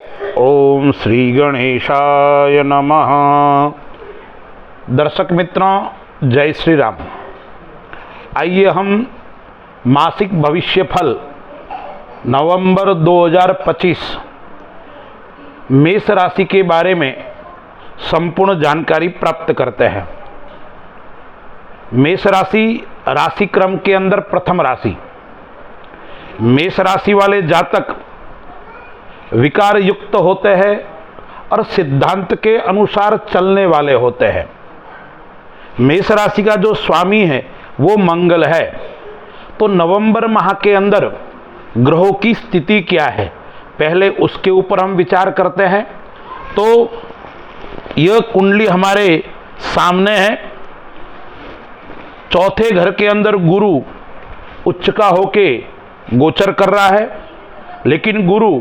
ओम श्री गणेशाय नमः। दर्शक मित्रों, जय श्री राम। आइए हम मासिक भविष्य फल नवंबर 2025 मेष राशि के बारे में संपूर्ण जानकारी प्राप्त करते हैं। मेष राशि राशि क्रम के अंदर प्रथम राशि। मेष राशि वाले जातक विकार युक्त होते हैं और सिद्धांत के अनुसार चलने वाले होते हैं। मेष राशि का जो स्वामी है वो मंगल है। तो नवंबर माह के अंदर ग्रहों की स्थिति क्या है, पहले उसके ऊपर हम विचार करते हैं। तो यह कुंडली हमारे सामने है। चौथे घर के अंदर गुरु उच्च का होके गोचर कर रहा है, लेकिन गुरु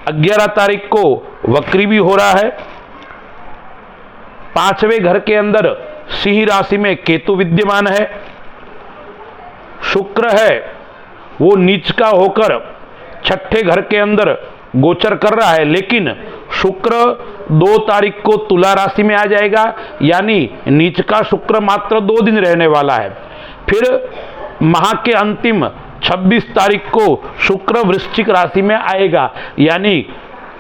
11 तारीख को वक्री भी हो रहा है। पांचवें घर के अंदर सिंह राशि में केतु विद्यमान है। शुक्र है वो नीच का होकर छठे घर के अंदर गोचर कर रहा है, लेकिन शुक्र 2 तारीख को तुला राशि में आ जाएगा, यानी नीच का शुक्र मात्र 2 दिन रहने वाला है। फिर माह के अंतिम 26 तारीख को शुक्र वृश्चिक राशि में आएगा, यानी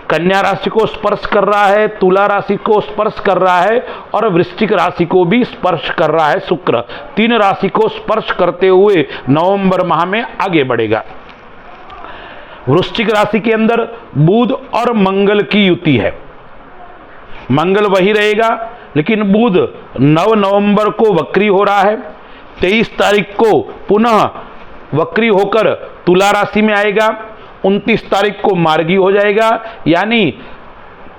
कन्या राशि को स्पर्श कर रहा है, तुला राशि को स्पर्श कर रहा है और वृश्चिक राशि को भी स्पर्श कर रहा है। शुक्र 3 राशि को स्पर्श करते हुए नवंबर माह में आगे बढ़ेगा। वृश्चिक राशि के अंदर बुध और मंगल की युति है। मंगल वही रहेगा, लेकिन बुध 9 नवंबर को वक्री हो रहा है। 23 तारीख को पुनः वक्री होकर तुला राशि में आएगा। 29 तारीख को मार्गी हो जाएगा, यानी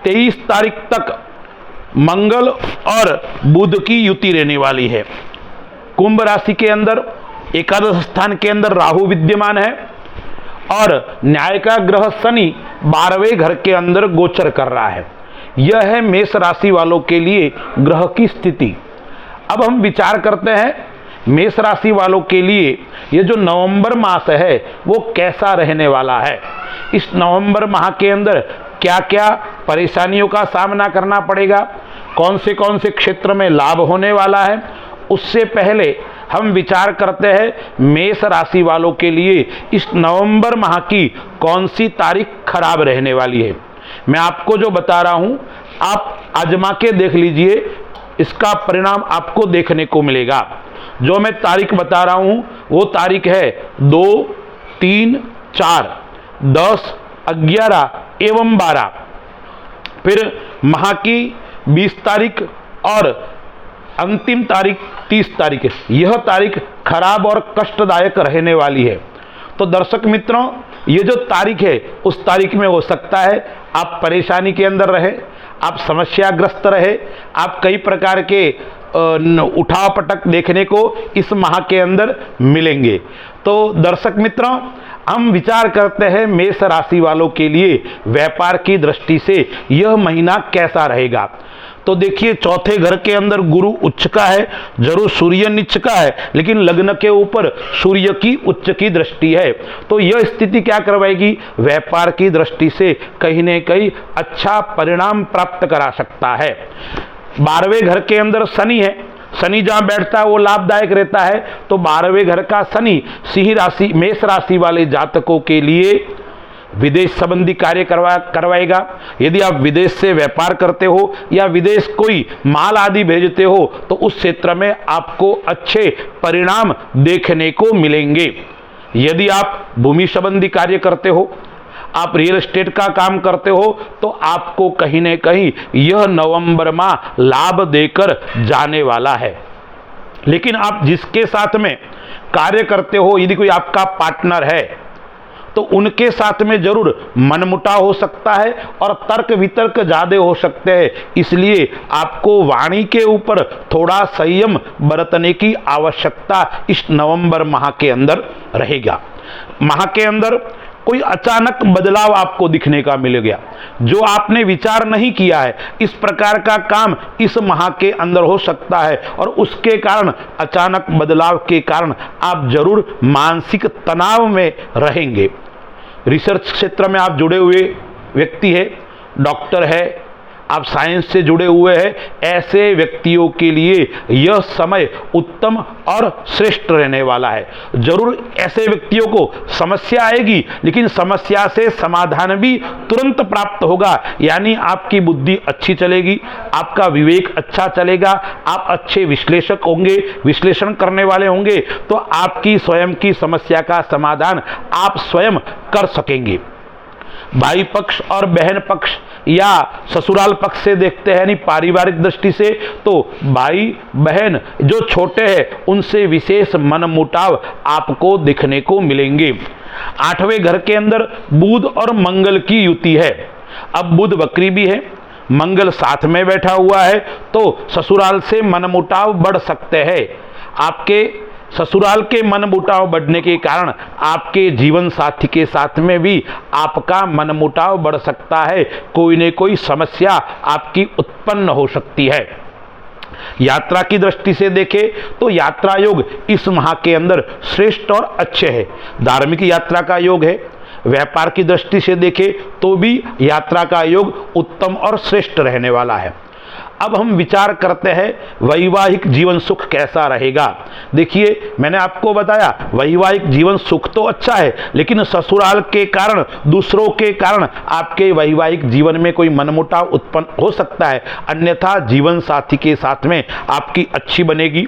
23 तारीख तक मंगल और बुध की युति रहने वाली है। कुंभ राशि के अंदर एकादश स्थान के अंदर राहु विद्यमान है और न्याय का ग्रह शनि 12वें घर के अंदर गोचर कर रहा है। यह है मेष राशि वालों के लिए ग्रह की स्थिति। अब हम विचार करते हैं मेष राशि वालों के लिए ये जो नवंबर मास है वो कैसा रहने वाला है। इस नवंबर माह के अंदर क्या क्या परेशानियों का सामना करना पड़ेगा, कौन से क्षेत्र में लाभ होने वाला है, उससे पहले हम विचार करते हैं मेष राशि वालों के लिए इस नवंबर माह की कौन सी तारीख खराब रहने वाली है। मैं आपको जो बता रहा हूं आप आजमा के देख लीजिए, इसका परिणाम आपको देखने को मिलेगा। जो मैं तारीख बता रहा हूं वो तारीख है 2, 3, 4, 10, 11 एवं 12। फिर माह की 20 तारीख और अंतिम तारीख 30 तारीख। यह तारीख खराब और कष्टदायक रहने वाली है। तो दर्शक मित्रों, ये जो तारीख है उस तारीख में हो सकता है आप परेशानी के अंदर रहे, आप समस्याग्रस्त रहे, आप कई प्रकार के उठाव पटक देखने को इस माह के अंदर मिलेंगे। तो दर्शक मित्रों, हम विचार करते हैं मेष राशि वालों के लिए व्यापार की दृष्टि से यह महीना कैसा रहेगा। तो देखिए, चौथे घर के अंदर गुरु उच्च का है, जरूर सूर्य नीच का है, लेकिन लग्न के ऊपर सूर्य की उच्च की दृष्टि है। तो यह स्थिति क्या करवाएगी, व्यापार की दृष्टि से कहीं न कहीं अच्छा परिणाम प्राप्त करा सकता है। 12वें घर के अंदर शनि है। शनि जहां बैठता है वो लाभदायक रहता है। तो 12वें घर का शनि सिंह राशि मेष राशि वाले जातकों के लिए विदेश संबंधी कार्य करवाएगा। यदि आप विदेश से व्यापार करते हो या विदेश कोई माल आदि भेजते हो तो उस क्षेत्र में आपको अच्छे परिणाम देखने को मिलेंगे। यदि आप भूमि संबंधी कार्य करते हो, आप रियल एस्टेट का काम करते हो, तो आपको कहीं न कहीं यह नवंबर माह लाभ देकर जाने वाला है। लेकिन आप जिसके साथ में कार्य करते हो, यदि कोई आपका पार्टनर है तो उनके साथ में जरूर मनमुटाव हो सकता है और तर्क वितर्क ज्यादा हो सकते हैं। इसलिए आपको वाणी के ऊपर थोड़ा संयम बरतने की आवश्यकता इस नवंबर माह के अंदर रहेगा। माह के अंदर कोई अचानक बदलाव आपको दिखने का मिल गया, जो आपने विचार नहीं किया है। इस प्रकार का काम इस माह के अंदर हो सकता है और उसके कारण अचानक बदलाव के कारण आप जरूर मानसिक तनाव में रहेंगे। रिसर्च क्षेत्र में आप जुड़े हुए व्यक्ति है डॉक्टर है, आप साइंस से जुड़े हुए हैं, ऐसे व्यक्तियों के लिए यह समय उत्तम और श्रेष्ठ रहने वाला है। जरूर ऐसे व्यक्तियों को समस्या आएगी, लेकिन समस्या से समाधान भी तुरंत प्राप्त होगा। यानी आपकी बुद्धि अच्छी चलेगी, आपका विवेक अच्छा चलेगा, आप अच्छे विश्लेषक होंगे, विश्लेषण करने वाले होंगे, तो आपकी स्वयं की समस्या का समाधान आप स्वयं कर सकेंगे। भाई पक्ष और बहन पक्ष या ससुराल पक्ष से देखते हैं, यानी पारिवारिक दृष्टि से, तो भाई बहन जो छोटे हैं उनसे विशेष मनमुटाव आपको दिखने को मिलेंगे। 8वें घर के अंदर बुध और मंगल की युति है। अब बुध वक्री भी है, मंगल साथ में बैठा हुआ है, तो ससुराल से मनमुटाव बढ़ सकते हैं। आपके ससुराल के मनमुटाव बढ़ने के कारण आपके जीवन साथी के साथ में भी आपका मनमुटाव बढ़ सकता है, कोई न कोई समस्या आपकी उत्पन्न हो सकती है। यात्रा की दृष्टि से देखें तो यात्रा योग इस माह के अंदर श्रेष्ठ और अच्छे है। धार्मिक यात्रा का योग है। व्यापार की दृष्टि से देखें तो भी यात्रा का योग उत्तम और श्रेष्ठ रहने वाला है। अब हम विचार करते हैं वैवाहिक जीवन सुख कैसा रहेगा। देखिए, मैंने आपको बताया वैवाहिक जीवन सुख तो अच्छा है, लेकिन ससुराल के कारण, दूसरों के कारण आपके वैवाहिक जीवन में कोई मनमुटाव उत्पन्न हो सकता है। अन्यथा जीवन साथी के साथ में आपकी अच्छी बनेगी,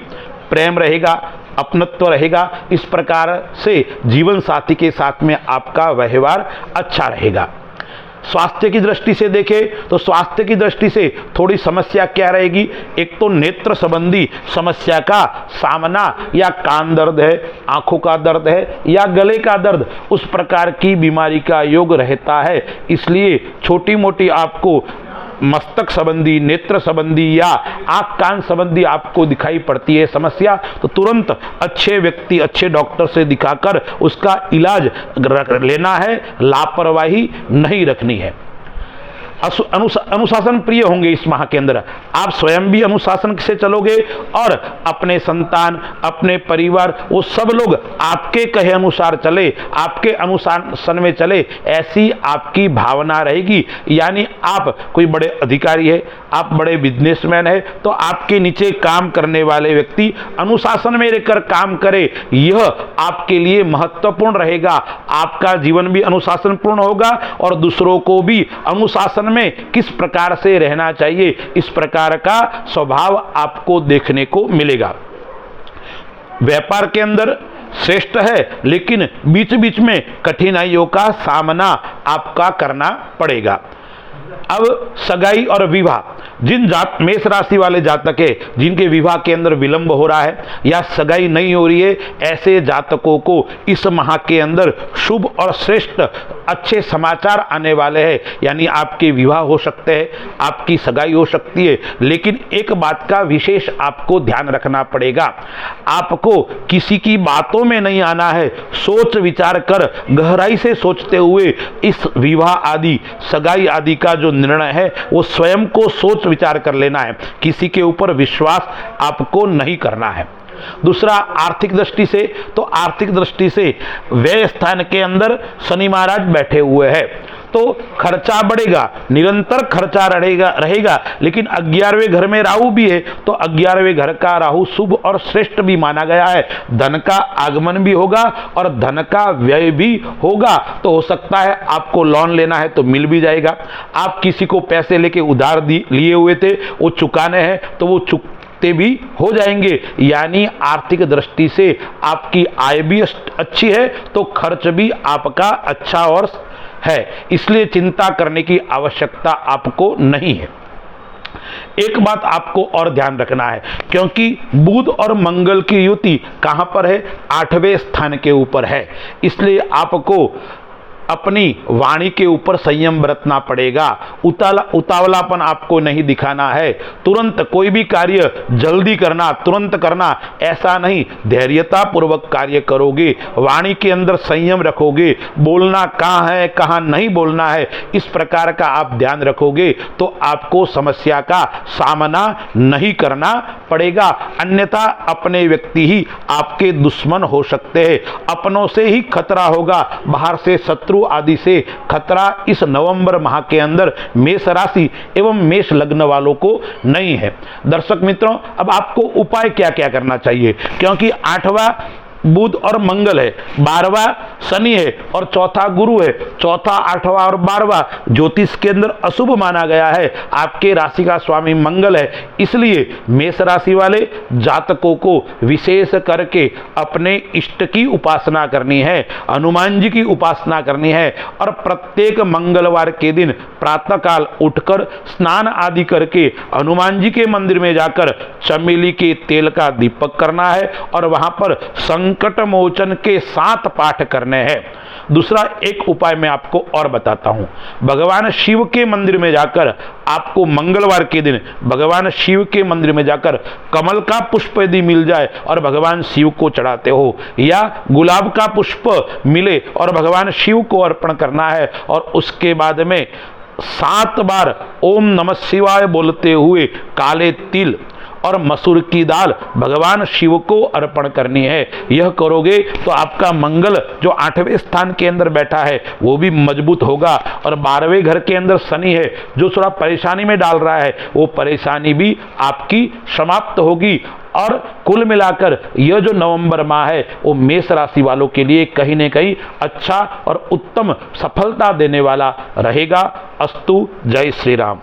प्रेम रहेगा, अपनत्व रहेगा। इस प्रकार से जीवन साथी के साथ में आपका व्यवहार अच्छा रहेगा। स्वास्थ्य की दृष्टि से देखें तो स्वास्थ्य की दृष्टि से थोड़ी समस्या क्या रहेगी। एक तो नेत्र संबंधी समस्या का सामना, या कान दर्द है, आंखों का दर्द है, या गले का दर्द, उस प्रकार की बीमारी का योग रहता है। इसलिए छोटी मोटी आपको मस्तक संबंधी, नेत्र संबंधी या आंख कान संबंधी आपको दिखाई पड़ती है समस्या, तो तुरंत अच्छे व्यक्ति, अच्छे डॉक्टर से दिखाकर उसका इलाज लेना है, लापरवाही नहीं रखनी है। अनुशासन प्रिय होंगे इस माह के अंदर। आप स्वयं भी अनुशासन से चलोगे और अपने संतान, अपने परिवार, वो सब लोग आपके कहे अनुसार चले, आपके अनुशासन में चले, ऐसी आपकी भावना रहेगी। यानी आप कोई बड़े अधिकारी है, आप बड़े बिजनेसमैन है, तो आपके नीचे काम करने वाले व्यक्ति अनुशासन में रहकर काम करे, यह आपके लिए महत्वपूर्ण रहेगा। आपका जीवन भी अनुशासनपूर्ण होगा और दूसरों को भी अनुशासन में किस प्रकार से रहना चाहिए, इस प्रकार का स्वभाव आपको देखने को मिलेगा। व्यापार के अंदर श्रेष्ठ है, लेकिन बीच बीच में कठिनाइयों का सामना आपका करना पड़ेगा। अब सगाई और विवाह, जिन मेष राशि वाले जातक है जिनके विवाह के अंदर विलंब हो रहा है या सगाई नहीं हो रही है, ऐसे जातकों को इस माह के अंदर शुभ और श्रेष्ठ अच्छे समाचार आने वाले हैं। यानी आपके विवाह हो सकते हैं, आपकी सगाई हो सकती है, लेकिन एक बात का विशेष आपको ध्यान रखना पड़ेगा। आपको किसी की बातों में नहीं आना है, सोच विचार कर गहराई से सोचते हुए इस विवाह आदि, सगाई आदि का जो निर्णय है वो स्वयं को सोच विचार कर लेना है। किसी के ऊपर विश्वास आपको नहीं करना है। दूसरा, आर्थिक दृष्टि से, तो आर्थिक दृष्टि से व्यय स्थान के अंदर शनि महाराज बैठे हुए हैं, तो खर्चा बढ़ेगा, निरंतर खर्चा रहेगा। लेकिन 11वें घर में राहु भी है, तो 11वें घर का राहु शुभ और श्रेष्ठ भी माना गया है। धन का आगमन भी होगा और धन का व्यय भी होगा। तो हो सकता है आपको लोन लेना है तो मिल भी जाएगा। आप किसी को पैसे लेके उधार लिए हुए थे, वो चुकाने हैं तो वो चुकते भी हो जाएंगे। यानी आर्थिक दृष्टि से आपकी आय भी अच्छी है, तो खर्च भी आपका अच्छा और है, इसलिए चिंता करने की आवश्यकता आपको नहीं है। एक बात आपको और ध्यान रखना है, क्योंकि बुध और मंगल की युति कहां पर है? 8वें स्थान के ऊपर है। इसलिए आपको अपनी वाणी के ऊपर संयम बरतना पड़ेगा। उतावलापन आपको नहीं दिखाना है। तुरंत कोई भी कार्य जल्दी करना, तुरंत करना, ऐसा नहीं। धैर्यता पूर्वक कार्य करोगे, वाणी के अंदर संयम रखोगे, बोलना कहाँ है कहाँ नहीं बोलना है, इस प्रकार का आप ध्यान रखोगे तो आपको समस्या का सामना नहीं करना पड़ेगा। अन्यथा अपने व्यक्ति ही आपके दुश्मन हो सकते हैं। अपनों से ही खतरा होगा, बाहर से शत्रु आदि से खतरा इस नवंबर माह के अंदर मेष राशि एवं मेष लग्न वालों को नहीं है। दर्शक मित्रों, अब आपको उपाय क्या क्या करना चाहिए, क्योंकि 8वां बुध और मंगल है, 12वां शनि है और चौथा गुरु है। चौथा, 8वां और 12वां ज्योतिष के अंदर अशुभ माना गया है। आपके राशि का स्वामी मंगल है, इसलिए मेष राशि वाले जातकों को विशेष करके अपने इष्ट की उपासना करनी है, हनुमान जी की उपासना करनी है और प्रत्येक मंगलवार के दिन प्रातःकाल उठकर स्नान आदि करके हनुमान जी के मंदिर में जाकर चमेली के तेल का दीपक करना है और वहां पर संकट मोचन के 7 पाठ करने हैं। दूसरा एक उपाय मैं आपको और बताता हूं, भगवान शिव के मंदिर में जाकर आपको मंगलवार के दिन भगवान शिव के मंदिर में जाकर कमल का पुष्प यदि मिल जाए और भगवान शिव को चढ़ाते हो, या गुलाब का पुष्प मिले और भगवान शिव को अर्पण करना है और उसके बाद में 7 बार ओम नमः शिवाय बोलते हुए काले तिल और मसूर की दाल भगवान शिव को अर्पण करनी है। यह करोगे तो आपका मंगल जो 8वें स्थान के अंदर बैठा है वो भी मजबूत होगा और 12वें घर के अंदर शनि है जो थोड़ा परेशानी में डाल रहा है, वो परेशानी भी आपकी समाप्त होगी। और कुल मिलाकर यह जो नवंबर माह है वो मेष राशि वालों के लिए कहीं न कहीं अच्छा और उत्तम सफलता देने वाला रहेगा। अस्तु, जय श्री राम।